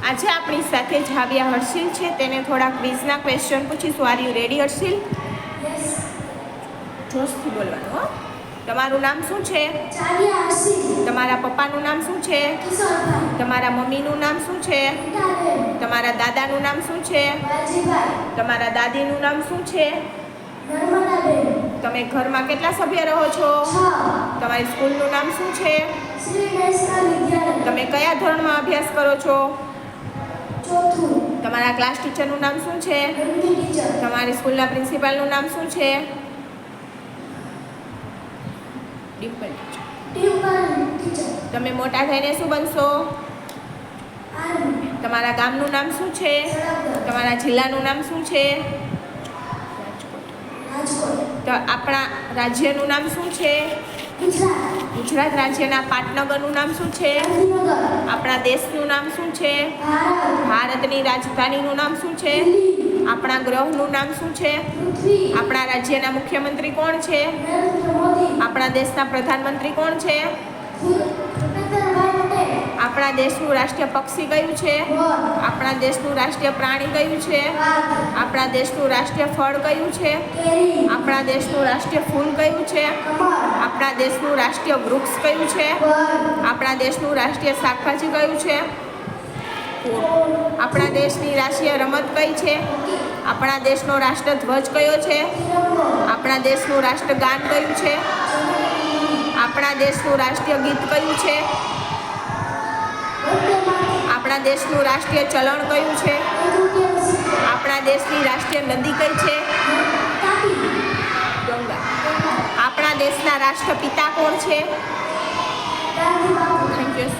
આજે આપણી સાથે જાવિયા હર્ષિલ છે. તેને થોડા ક્વિઝના ક્વેશ્ચન પૂછીશું. Are you ready Harshil? જોશથી બોલવાનું હો. તમારું નામ શું છે? જાવિયા હર્ષિલ. તમારા પપ્પાનું નામ શું છે? કિશોરભાઈ. તમારા મમ્મીનું નામ શું છે? ગીતાબેન. તમારા દાદાનું નામ શું છે? વાલજીભાઈ. તમારા દાદીનું નામ શું છે? નર્મદાબેન. તમે ઘરમાં કેટલા સભ્ય રહો છો? 6. તમારી સ્કૂલનું નામ શું છે? શ્રી નેશનલ વિદ્યાલય. તમે કયા ધોરણમાં અભ્યાસ કરો છો? 4થું. તમારા ક્લાસ ટીચરનું નામ શું છે? નંદી ટીચર. તમારી સ્કૂલના પ્રિન્સિપાલનું નામ શું છે? ડિમ્પલ ટીચર. ડિમ્પલ ટીચર. તમે મોટા થઈને શું બનશો? આર્મી. તમારા ગામનું નામ શું છે? સળગર. તમારા જિલ્લાનું નામ શું છે? રાજકોટ. તો આપણા રાજ્યનું નામ શું છે? ગુજરાત. ગુજરાત રાજ્યના પાટનગરનું નામ શું છે? ગાંધીનગર. આપણા દેશનું નામ શું છે? ભારત. ભારતની રાજધાનીનું નામ શું છે? દિલ્હી. આપણા ગ્રહનું નામ શું છે? પૃથ્વી. આપણા રાજ્યના મુખ્યમંત્રી કોણ છે? નરેન્દ્ર મોદી. આપણા દેશના પ્રધાનમંત્રી કોણ છે? ભૂપેન્દ્રભાઈ પટેલ. આપણા દેશનું રાષ્ટ્રીય પક્ષી કયું છે? મોર. આપણા દેશનું રાષ્ટ્રીય પ્રાણી કયું છે? વાઘ. આપણા દેશનું રાષ્ટ્રીય ફળ કયું છે? કેરી. આપણા દેશનું રાષ્ટ્રીય ફૂલ કયું છે? કમળ. આપણા દેશનું રાષ્ટ્રીય વૃક્ષ કયું છે? વડ. આપણા દેશનું રાષ્ટ્રીય શાકભાજી કયું છે? આપણા દેશની રાષ્ટ્રીય રમત કઈ છે? આપણા દેશનો રાષ્ટ્રધ્વજ કયો છે? તિરંગો. આપણા દેશનું રાષ્ટ્રગાન કયું છે? આપણા દેશનું રાષ્ટ્રીય ગીત કયું છે? વંદે માતરમ. આપણા દેશનું રાષ્ટ્રીય ચલણ કયું છે? આપણા દેશની રાષ્ટ્રીય નદી કઈ છે? તાપી. ગંગા. આપણા દેશના રાષ્ટ્રપિતા કોણ છે? ગાંધી બાપુ. Thank you.